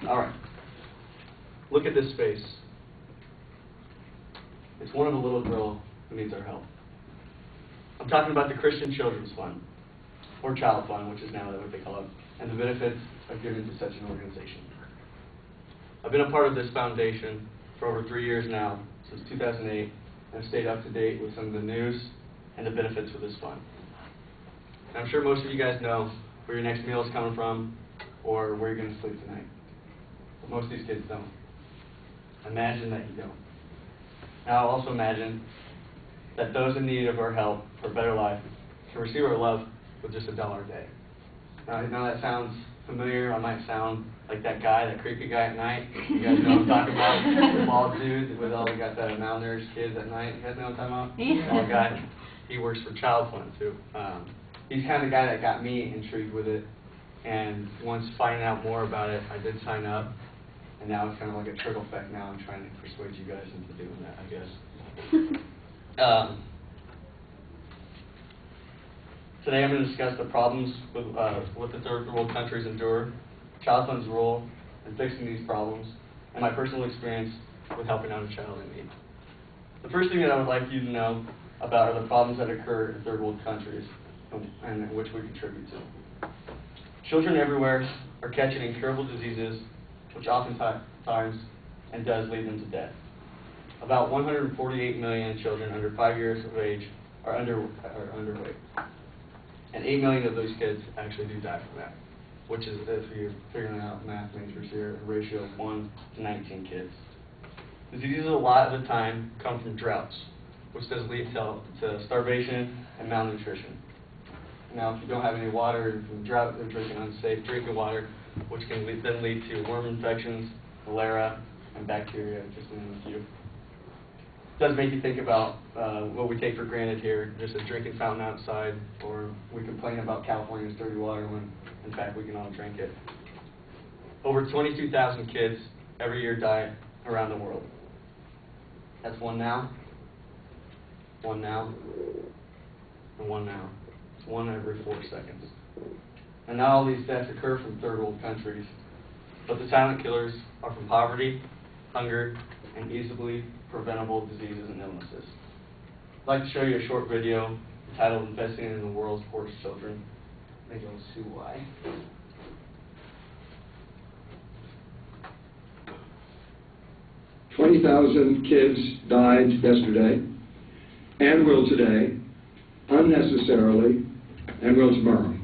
All right. Look at this space. It's one of a little girl who needs our help. I'm talking about the Christian Children's Fund, or Child Fund, which is now what they call it, and the benefits of giving to such an organization. I've been a part of this foundation for over 3 years now, since 2008, and I've stayed up to date with some of the news and the benefits of this fund. And I'm sure most of you guys know where your next meal is coming from or where you're going to sleep tonight. But most of these kids don't. Imagine that you don't. Now also imagine that those in need of our help for a better life can receive our love with just $1 a day. Now, I know that sounds familiar. I might sound like that guy, that creepy guy at night. You guys know what I'm talking about? The bald dude with all the got that malnourished kids at night. You guys know what I'm talking about? Bald guy. He works for Child Fund too. He's kind of the guy that got me intrigued with it. And once finding out more about it, I did sign up. And now it's kind of like a trickle effect now. I'm trying to persuade you guys into doing that, I guess. Today I'm going to discuss the problems with the third world countries endure, Child Fund's role in fixing these problems, and my personal experience with helping out a child in need. The first thing that I would like you to know about are the problems that occur in third world countries and which we contribute to. Children everywhere are catching incurable diseases, which oftentimes and does lead them to death. About 148 million children under 5 years of age are underweight. And 8 million of those kids actually do die from that, which is, if you're figuring out math majors here, a ratio of 1 to 19 kids. Diseases a lot of the time come from droughts, which does lead to starvation and malnutrition. Now, if you don't have any water from drought, you're drinking unsafe drinking water, which can then lead to worm infections, cholera, and bacteria, just to name a few. It does make you think about what we take for granted here, just a drinking fountain outside, or we complain about California's dirty water when, in fact, we can all drink it. Over 22,000 kids every year die around the world. That's one now, and one now. It's 1 every 4 seconds. And not all these deaths occur from third world countries, but the silent killers are from poverty, hunger, and easily preventable diseases and illnesses. I'd like to show you a short video entitled Investing in the World's Poorest Children. I think you'll see why. "20,000 kids died yesterday, and will today, unnecessarily, and will tomorrow."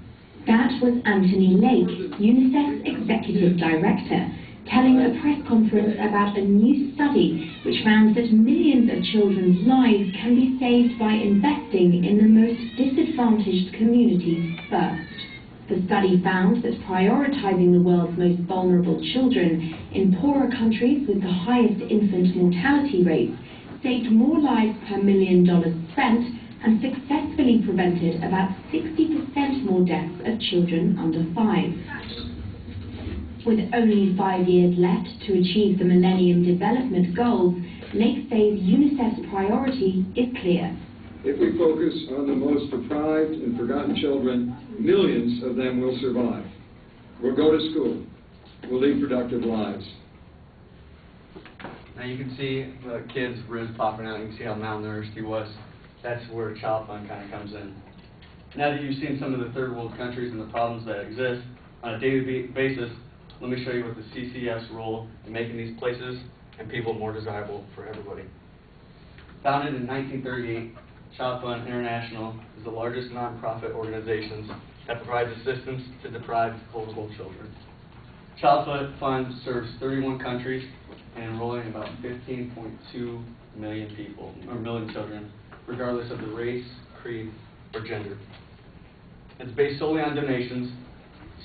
That was Anthony Lake, UNICEF's Executive Director, telling a press conference about a new study which found that millions of children's lives can be saved by investing in the most disadvantaged communities first. The study found that prioritizing the world's most vulnerable children in poorer countries with the highest infant mortality rates saved more lives per $1 million spent and successfully prevented about 60% more deaths of children under 5. With only 5 years left to achieve the Millennium Development Goals, Lake says UNICEF's priority is clear. If we focus on the most deprived and forgotten children, millions of them will survive. We'll go to school. We'll lead productive lives. Now you can see the kid's ribs popping out. You can see how malnourished he was. That's where Child Fund kind of comes in. Now that you've seen some of the third world countries and the problems that exist on a daily basis, let me show you what the CCF's role in making these places and people more desirable for everybody. Founded in 1938, Child Fund International is the largest nonprofit organization that provides assistance to deprived, vulnerable children. Child Fund serves 31 countries and enrolling about 15.2 million people, or million children, regardless of the race, creed, or gender. It's based solely on donations,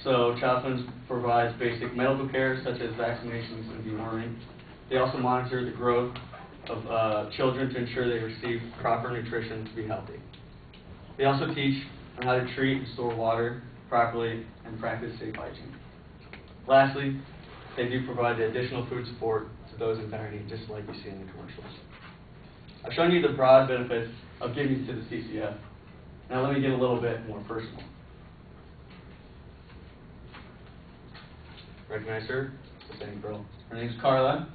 so Child Fund provides basic medical care such as vaccinations and deworming. They also monitor the growth of children to ensure they receive proper nutrition to be healthy. They also teach on how to treat and store water properly and practice safe hygiene. Lastly, they do provide the additional food support to those in dire need, just like you see in the commercials. I've shown you the broad benefits of giving to the CCF. Now let me get a little bit more personal. Recognize her? outstanding girl. Her name's Carla.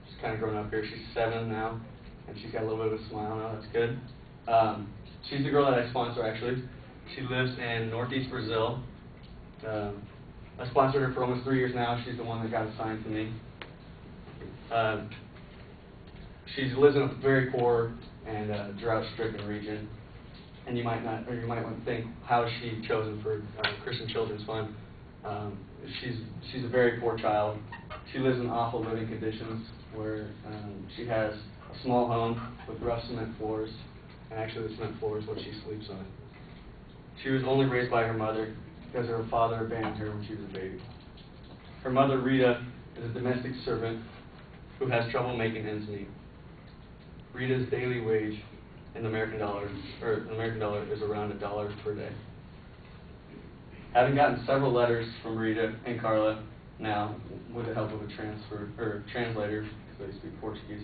She's kind of grown up here. She's 7 now, and she's got a little bit of a smile now. That's good. She's the girl that I sponsor, actually. She lives in northeast Brazil. I sponsored her for almost 3 years now. She's the one that got assigned to me. She lives in a very poor and drought-stricken region. And you might want to think, how is she chosen for Christian Children's Fund? She's a very poor child. She lives in awful living conditions where she has a small home with rough cement floors, and actually the cement floor is what she sleeps on. She was only raised by her mother because her father abandoned her when she was a baby. Her mother, Rita, is a domestic servant who has trouble making ends meet. Rita's daily wage in the American dollar is around $1 per day. Having gotten several letters from Rita and Carla now, with the help of a translator, because they speak Portuguese,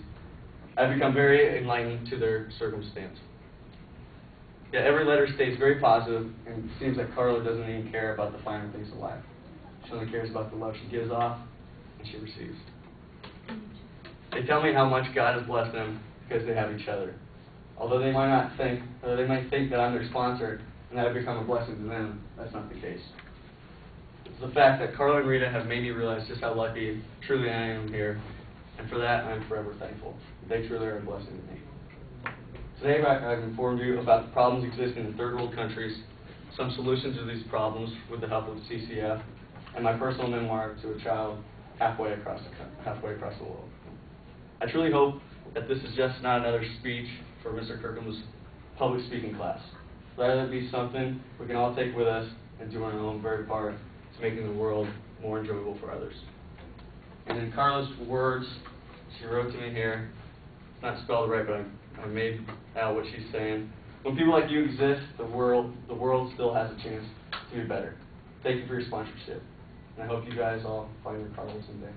I've become very enlightened to their circumstance. Yet every letter stays very positive, and it seems that Carla doesn't even care about the finer things of life. She only cares about the love she gives off and she receives. They tell me how much God has blessed them because they have each other. Although they might think that I'm their sponsor and that I've become a blessing to them, that's not the case. It's the fact that Carla and Rita have made me realize just how lucky truly I am here, and for that I'm forever thankful. They truly are a blessing to me. Today I've informed you about the problems existing in third world countries, some solutions to these problems with the help of CCF, and my personal memoir to a child halfway across the world. I truly hope that this is just not another speech for Mr. Kirkham's public speaking class. Rather, it be something we can all take with us and do our own very part to making the world more enjoyable for others. And in Carla's words, she wrote to me here, it's not spelled right, but I made out what she's saying. When people like you exist, the world still has a chance to be better. Thank you for your sponsorship. And I hope you guys all find your Carla someday.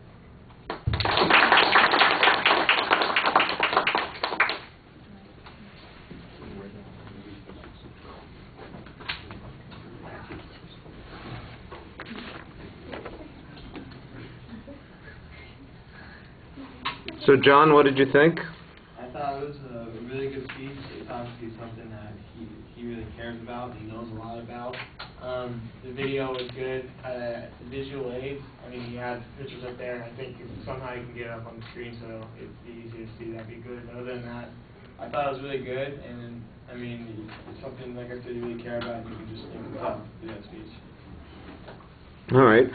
So, John, what did you think? I thought it was a really good speech. It's obviously something that he really cares about and he knows a lot about. The video was good. The visual aids, I mean, he had pictures up there, and I think if somehow you can get it up on the screen so it'd be easy to see, that'd be good. But other than that, I thought it was really good, and I mean, it's something, like I said, you really care about, and you can just do that speech. All right.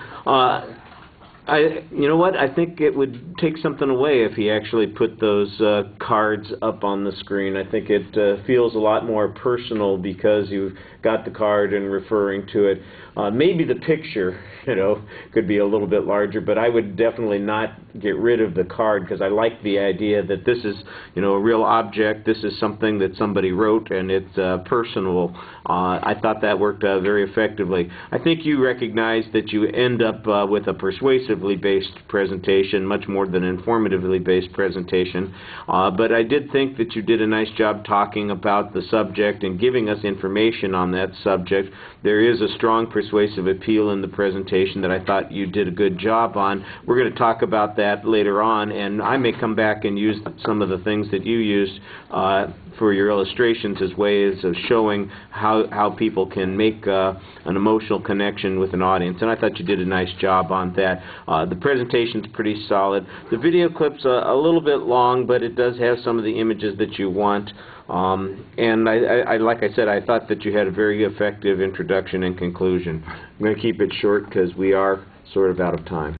You know what? I think it would take something away if he actually put those cards up on the screen. I think it feels a lot more personal because you've got the card and referring to it. Maybe the picture, could be a little bit larger, but I would definitely not get rid of the card because I like the idea that this is, a real object. This is something that somebody wrote and it's personal. I thought that worked very effectively. I think you recognize that you end up with a persuasively based presentation, much more than an informatively based presentation. But I did think that you did a nice job talking about the subject and giving us information on that subject. There is a strong persuasive appeal in the presentation that I thought you did a good job on. We're going to talk about that later on, and I may come back and use some of the things that you used for your illustrations as ways of showing how people can make an emotional connection with an audience, and I thought you did a nice job on that. The presentation's pretty solid. The video clip's a little bit long, but it does have some of the images that you want. And like I said, I thought that you had a very effective introduction and conclusion. I'm going to keep it short because we are sort of out of time.